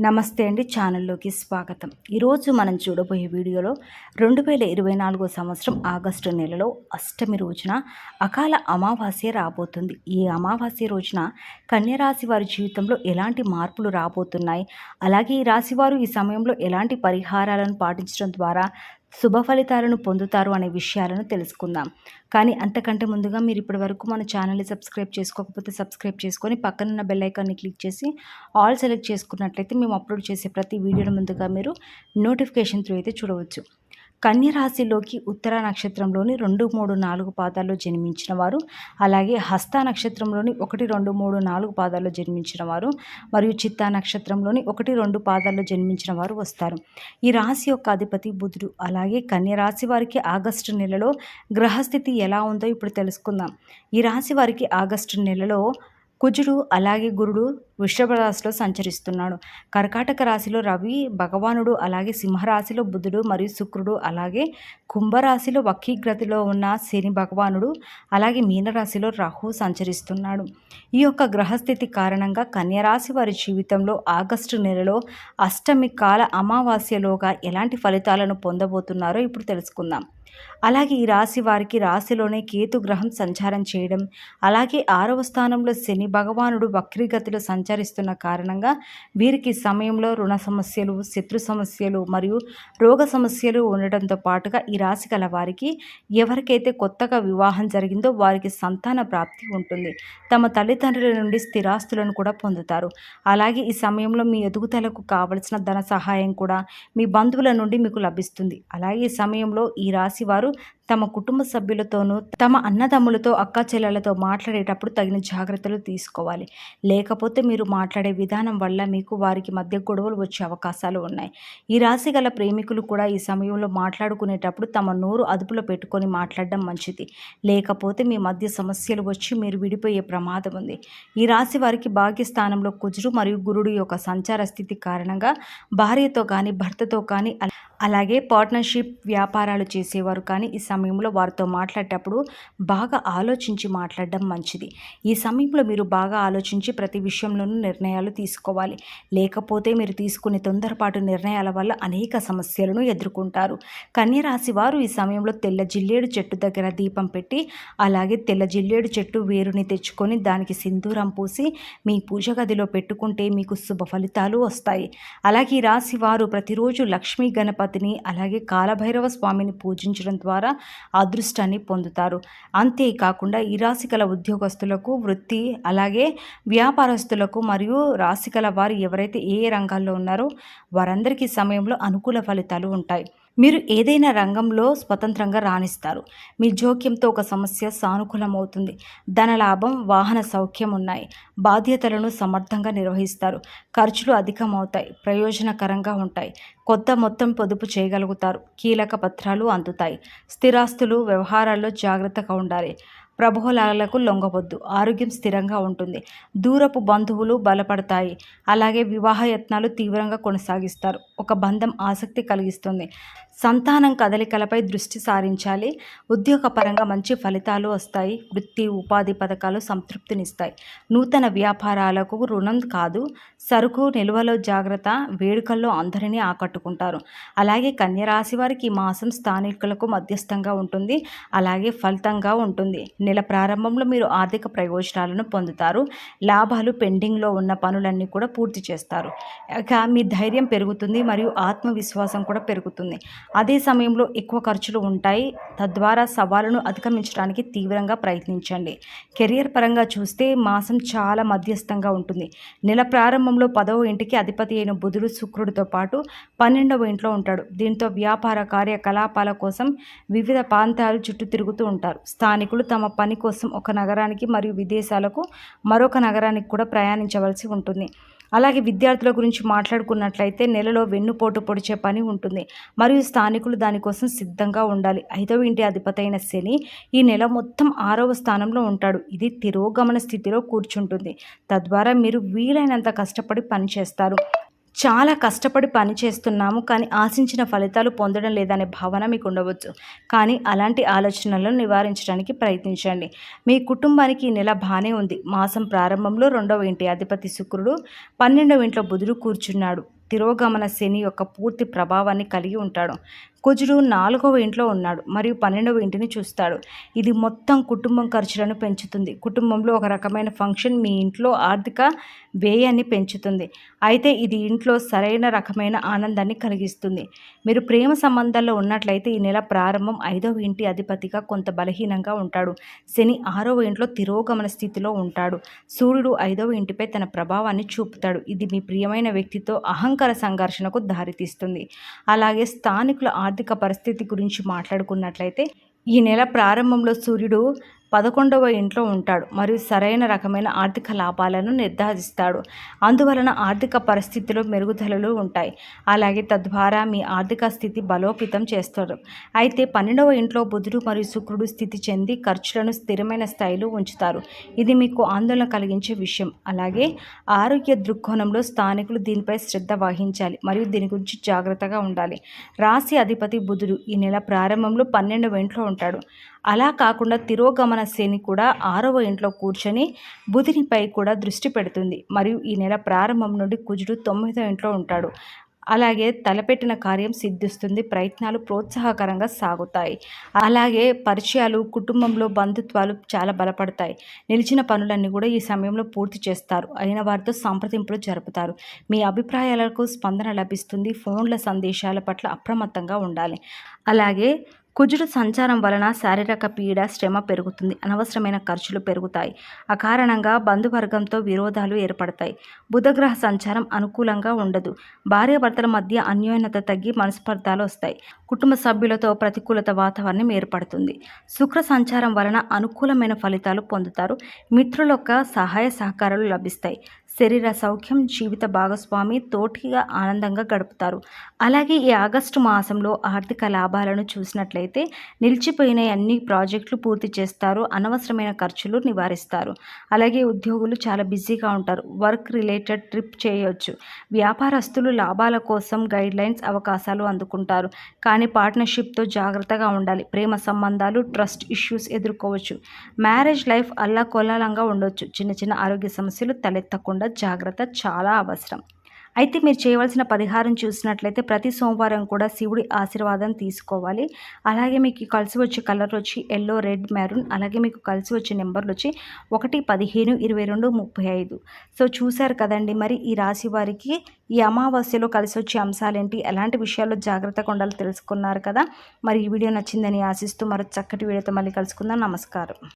నమస్తే అండి, ఛానల్లోకి స్వాగతం. ఈరోజు మనం చూడబోయే వీడియోలో 2024 సంవత్సరం ఆగస్టు నెలలో అష్టమి రోజున అకాల అమావాస్య రాబోతుంది. ఈ అమావాస్య రోజున కన్య రాశి వారి జీవితంలో ఎలాంటి మార్పులు రాబోతున్నాయి, అలాగే ఈ రాశివారు ఈ సమయంలో ఎలాంటి పరిహారాలను పాటించడం ద్వారా శుభ ఫలితాలను పొందుతారు అనే విషయాలను తెలుసుకుందాం. కానీ అంతకంటే ముందుగా మీరు ఇప్పటి వరకు మన ఛానల్ని సబ్స్క్రైబ్ చేసుకోకపోతే సబ్స్క్రైబ్ చేసుకొని పక్కనున్న బెల్ ఐకాన్ని క్లిక్ చేసి ఆల్ సెలెక్ట్ చేసుకున్నట్లయితే మేము అప్లోడ్ చేసే ప్రతి వీడియోను ముందుగా మీరు నోటిఫికేషన్ త్రూ అయితే చూడవచ్చు. కన్య రాశిలోకి ఉత్తర నక్షత్రంలోని 2, 3, 4 పాదాల్లో జన్మించిన వారు, అలాగే హస్త నక్షత్రంలోని 1, 2, 3, 4 పాదాల్లో జన్మించిన వారు మరియు చిత్తా నక్షత్రంలోని 1, 2 పాదాల్లో జన్మించిన వారు వస్తారు. ఈ రాశి యొక్క అధిపతి బుధుడు. అలాగే కన్య రాశి వారికి ఆగస్టు నెలలో గ్రహస్థితి ఎలా ఉందో ఇప్పుడు తెలుసుకుందాం. ఈ రాశి వారికి ఆగస్టు నెలలో కుజుడు అలాగే గురుడు వృషభ రాశిలో సంచరిస్తున్నాడు. కర్కాటక రాశిలో రవి భగవానుడు, అలాగే సింహరాశిలో బుధుడు మరియు శుక్రుడు, అలాగే కుంభరాశిలో వక్రీగతిలో ఉన్న శని భగవానుడు, అలాగే మీనరాశిలో రాహు సంచరిస్తున్నాడు. ఈ యొక్క గ్రహస్థితి కారణంగా కన్యరాశి వారి జీవితంలో ఆగస్టు నెలలో అష్టమి కాల అమావాస్యలోగా ఎలాంటి ఫలితాలను పొందబోతున్నారో ఇప్పుడు తెలుసుకుందాం. అలాగే ఈ రాశి వారికి రాశిలోనే కేతు గ్రహం సంచారం చేయడం, అలాగే 6వ స్థానంలో శని భగవానుడు వక్రీగతిలో సంచరిస్తున్న కారణంగా వీరికి సమయంలో రుణ సమస్యలు, శత్రు సమస్యలు మరియు రోగ సమస్యలు ఉండటంతో పాటుగా ఈ రాశి గల వారికి ఎవరికైతే కొత్తగా వివాహం జరిగిందో వారికి సంతాన ప్రాప్తి ఉంటుంది. తమ తల్లిదండ్రుల నుండి స్థిరాస్తులను కూడా పొందుతారు. అలాగే ఈ సమయంలో మీ ఎదుగుదలకు కావలసిన ధన సహాయం కూడా మీ బంధువుల నుండి మీకు లభిస్తుంది. అలాగే ఈ సమయంలో ఈ రాశి వారు తమ కుటుంబ సభ్యులతోనూ తమ అన్నదమ్ములతో అక్క చెల్లెలతో మాట్లాడేటప్పుడు తగిన జాగ్రత్తలు తీసుకోవాలి. లేకపోతే మీరు మాట్లాడే విధానం వల్ల మీకు వారికి మధ్య గొడవలు వచ్చే అవకాశాలు ఉన్నాయి. ఈ రాశి గల ప్రేమికులు కూడా ఈ సమయంలో మాట్లాడుకునేటప్పుడు తమ నోరు అదుపులో పెట్టుకొని మాట్లాడడం మంచిది. లేకపోతే మీ మధ్య సమస్యలు వచ్చి మీరు విడిపోయే ప్రమాదం ఉంది. ఈ రాశి వారికి భాగ్యస్థానంలో కుజుడు మరియు గురుడు యొక్క సంచార స్థితి కారణంగా భార్యతో కానీ భర్తతో కానీ అలాగే పార్ట్నర్షిప్ వ్యాపారాలు చేసేవారు కానీ ఈ సమయంలో వారితో మాట్లాడేటప్పుడు బాగా ఆలోచించి మాట్లాడడం మంచిది. ఈ సమయంలో మీరు బాగా ఆలోచించి ప్రతి విషయంలోనూ నిర్ణయాలు తీసుకోవాలి. లేకపోతే మీరు తీసుకునే తొందరపాటు నిర్ణయాల వల్ల అనేక సమస్యలను ఎదుర్కొంటారు. కన్య రాశి వారు ఈ సమయంలో తెల్ల జిల్లేడు చెట్టు దగ్గర దీపం పెట్టి, అలాగే తెల్ల జిల్లేడు చెట్టు వేరుని తెచ్చుకొని దానికి సింధూరం పూసి మీ పూజ గదిలో పెట్టుకుంటే మీకు శుభ ఫలితాలు వస్తాయి. అలాగే ఈ రాశి వారు ప్రతిరోజు లక్ష్మీ గణపతిని అలాగే కాలభైరవ స్వామిని పూజించడం ద్వారా అదృష్టాన్ని పొందుతారు. అంతేకాకుండా ఈ రాశి గల ఉద్యోగస్తులకు, వృత్తి అలాగే వ్యాపారస్తులకు మరియు రాశి గల వారు ఎవరైతే ఏ రంగాల్లో ఉన్నారో వారందరికీ సమయంలో అనుకూల ఫలితాలు ఉంటాయి. మీరు ఏదైనా రంగంలో స్వతంత్రంగా రాణిస్తారు. మీ జోక్యంతో ఒక సమస్య సానుకూలమవుతుంది. ధనలాభం, వాహన సౌఖ్యం ఉన్నాయి. బాధ్యతలను సమర్థంగా నిర్వహిస్తారు. ఖర్చులు అధికమవుతాయి, ప్రయోజనకరంగా ఉంటాయి. కొత్త మొత్తం పొదుపు చేయగలుగుతారు. కీలక పత్రాలు అందుతాయి. స్థిరాస్తులు వ్యవహారాల్లో జాగ్రత్తగా ఉండాలి. ప్రబోధాలకు లొంగవద్దు. ఆరోగ్యం స్థిరంగా ఉంటుంది. దూరపు బంధువులు బలపడతాయి. అలాగే వివాహ యత్నాలు తీవ్రంగా కొనసాగిస్తారు. ఒక బంధం ఆసక్తి కలిగిస్తుంది. సంతానం కదలికలపై దృష్టి సారించాలి. ఉద్యోగపరంగా మంచి ఫలితాలు వస్తాయి. వృత్తి ఉపాధి పథకాలు సంతృప్తినిస్తాయి. నూతన వ్యాపారాలకు రుణం కాదు, సరుకు నిల్వలో జాగ్రత్త. వేడుకల్లో అందరినీ ఆకట్టుకుంటారు. అలాగే కన్యరాశి వారికి ఈ మాసం స్థానికులకు మధ్యస్థంగా ఉంటుంది, అలాగే ఫలితంగా ఉంటుంది. నెల ప్రారంభంలో మీరు ఆర్థిక ప్రయోజనాలను పొందుతారు. లాభాలు, పెండింగ్లో ఉన్న పనులన్నీ కూడా పూర్తి చేస్తారు. ఇక మీ ధైర్యం పెరుగుతుంది మరియు ఆత్మవిశ్వాసం కూడా పెరుగుతుంది. అదే సమయంలో ఎక్కువ ఖర్చులు ఉంటాయి. తద్వారా సవాలును అధిగమించడానికి తీవ్రంగా ప్రయత్నించండి. కెరియర్ పరంగా చూస్తే మాసం చాలా మధ్యస్థంగా ఉంటుంది. నెల ప్రారంభంలో 10వ ఇంటికి అధిపతి అయిన బుధుడు శుక్రుడితో పాటు 12వ ఇంట్లో ఉంటాడు. దీంతో వ్యాపార కార్యకలాపాల కోసం వివిధ ప్రాంతాలు చుట్టూ తిరుగుతూ ఉంటారు. స్థానికులు తమ పని కోసం ఒక నగరానికి మరియు విదేశాలకు మరొక నగరానికి కూడా ప్రయాణించవలసి ఉంటుంది. అలాగే విద్యార్థుల గురించి మాట్లాడుకున్నట్లయితే నెలలో వెన్నుపోటు పొడిచే పని ఉంటుంది మరియు స్థానికులు దానికోసం సిద్ధంగా ఉండాలి. 5వ ఇంటి అధిపతి అయిన శని ఈ నెల మొత్తం 6వ స్థానంలో ఉంటాడు. ఇది తిరోగమన స్థితిలో కూర్చుంటుంది. తద్వారా మీరు వీలైనంత కష్టపడి పనిచేస్తారు. చాలా కష్టపడి పని చేస్తున్నాము కానీ ఆశించిన ఫలితాలు పొందడం లేదనే భావన మీకు ఉండవచ్చు. కానీ అలాంటి ఆలోచనలను నివారించడానికి ప్రయత్నించండి. మీ కుటుంబానికి ఈ నెల బానే ఉంది. మాసం ప్రారంభంలో 2వ ఇంటి అధిపతి శుక్రుడు 12వ ఇంట్లో బుధుడు కూర్చున్నాడు. తిరోగమన శని యొక్క పూర్తి ప్రభావాన్ని కలిగి ఉంటాడు. కుజుడు 4వ ఇంట్లో ఉన్నాడు మరియు 12వ ఇంటిని చూస్తాడు. ఇది మొత్తం కుటుంబం ఖర్చులను పెంచుతుంది. కుటుంబంలో ఒక రకమైన ఫంక్షన్ మీ ఇంట్లో ఆర్థిక వ్యయాన్ని పెంచుతుంది. అయితే ఇది ఇంట్లో సరైన రకమైన ఆనందాన్ని కలిగిస్తుంది. మీరు ప్రేమ సంబంధాల్లో ఉన్నట్లయితే ఈ నెల ప్రారంభం 5వ ఇంటి అధిపతిగా కొంత బలహీనంగా ఉంటాడు. శని 6వ ఇంట్లో తిరోగమన స్థితిలో ఉంటాడు. సూర్యుడు 5వ ఇంటిపై తన ప్రభావాన్ని చూపుతాడు. ఇది మీ ప్రియమైన వ్యక్తితో అహంకార సంఘర్షణకు దారితీస్తుంది. అలాగే స్థానికుల ఆర్థిక పరిస్థితి గురించి మాట్లాడుకున్నట్లయితే ఈ నెల ప్రారంభంలో సూర్యుడు 11వ ఇంట్లో ఉంటాడు మరియు సరైన రకమైన ఆర్థిక లాభాలను నిర్ధారిస్తాడు. అందువలన ఆర్థిక పరిస్థితిలో మెరుగుదలలు ఉంటాయి. అలాగే తద్వారా మీ ఆర్థిక స్థితి బలోపేతం చేస్తారు. అయితే 12వ ఇంట్లో బుధుడు మరియు శుక్రుడు స్థితి చెంది ఖర్చులను స్థిరమైన స్థాయిలో ఉంచుతారు. ఇది మీకు ఆందోళన కలిగించే విషయం. అలాగే ఆరోగ్య దృక్కోణంలో స్థానికులు దీనిపై శ్రద్ధ వహించాలి మరియు దీని గురించి జాగ్రత్తగా ఉండాలి. రాశి అధిపతి బుధుడు ఈ నెల ప్రారంభంలో 12వ ఇంట్లో ఉంటాడు. అలా కాకుండా తిరోగమన శని కూడా 6వ ఇంట్లో కూర్చొని బుధునిపై కూడా దృష్టి పెడుతుంది మరియు ఈ నెల ప్రారంభం నుండి కుజుడు 9వ ఇంట్లో ఉంటాడు. అలాగే తలపెట్టిన కార్యం సిద్ధిస్తుంది. ప్రయత్నాలు ప్రోత్సాహకరంగా సాగుతాయి. అలాగే పరిచయాలు, కుటుంబంలో బంధుత్వాలు చాలా బలపడతాయి. నిలిచిన పనులన్నీ కూడా ఈ సమయంలో పూర్తి చేస్తారు. అయిన వారితో సంప్రదింపులు జరుపుతారు. మీ అభిప్రాయాలకు స్పందన లభిస్తుంది. ఫోన్ల సందేశాల పట్ల అప్రమత్తంగా ఉండాలి. అలాగే కుజుడు సంచారం వలన శారీరక పీడ, శ్రమ పెరుగుతుంది. అనవసరమైన ఖర్చులు పెరుగుతాయి. అకారణంగా బంధువర్గంతో విరోధాలు ఏర్పడతాయి. బుధగ్రహ సంచారం అనుకూలంగా ఉండదు. భార్యాభర్తల మధ్య అన్యోన్యత తగ్గి మనస్పర్ధాలు వస్తాయి. కుటుంబ సభ్యులతో ప్రతికూలత వాతావరణం ఏర్పడుతుంది. శుక్ర సంచారం వలన అనుకూలమైన ఫలితాలు పొందుతారు. మిత్రుల యొక్క సహాయ సహకారాలు లభిస్తాయి. శరీర సౌఖ్యం, జీవిత భాగస్వామి తోటిగా ఆనందంగా గడుపుతారు. అలాగే ఈ ఆగస్టు మాసంలో ఆర్థిక లాభాలను చూసినట్లయితే నిలిచిపోయిన అన్ని ప్రాజెక్టులు పూర్తి చేస్తారు. అనవసరమైన ఖర్చులు నివారిస్తారు. అలాగే ఉద్యోగులు చాలా బిజీగా ఉంటారు. వర్క్ రిలేటెడ్ ట్రిప్ చేయవచ్చు. వ్యాపారస్తులు లాభాల కోసం గైడ్లైన్స్ అవకాశాలు అందుకుంటారు. కానీ పార్ట్నర్షిప్తో జాగ్రత్తగా ఉండాలి. ప్రేమ సంబంధాలు, ట్రస్ట్ ఇష్యూస్ ఎదుర్కోవచ్చు. మ్యారేజ్ లైఫ్ అల్లాకొల్లాలంగా ఉండొచ్చు. చిన్న చిన్న ఆరోగ్య సమస్యలు తలెత్తకుండా జాగ్రత్త చాలా అవసరం. అయితే మీరు చేయవలసిన పరిహారం చూసినట్లయితే ప్రతి సోమవారం కూడా శివుడి ఆశీర్వాదం తీసుకోవాలి. అలాగే మీకు కలిసి వచ్చే కలర్ వచ్చి ఎల్లో, రెడ్, మెరూన్. అలాగే మీకు కలిసి వచ్చే నెంబర్లు వచ్చి 1, 15, 22, 35. సో చూశారు కదండి. మరి ఈ రాశి వారికి ఈ అమావాస్యలో కలిసి వచ్చే అంశాలేంటి, ఎలాంటి విషయాల్లో జాగ్రత్తగా ఉండాలో తెలుసుకున్నారు కదా. మరి ఈ వీడియో నచ్చిందని ఆశిస్తూ మరో చక్కటి వీడియోతో మళ్ళీ కలుసుకుందాం. నమస్కారం.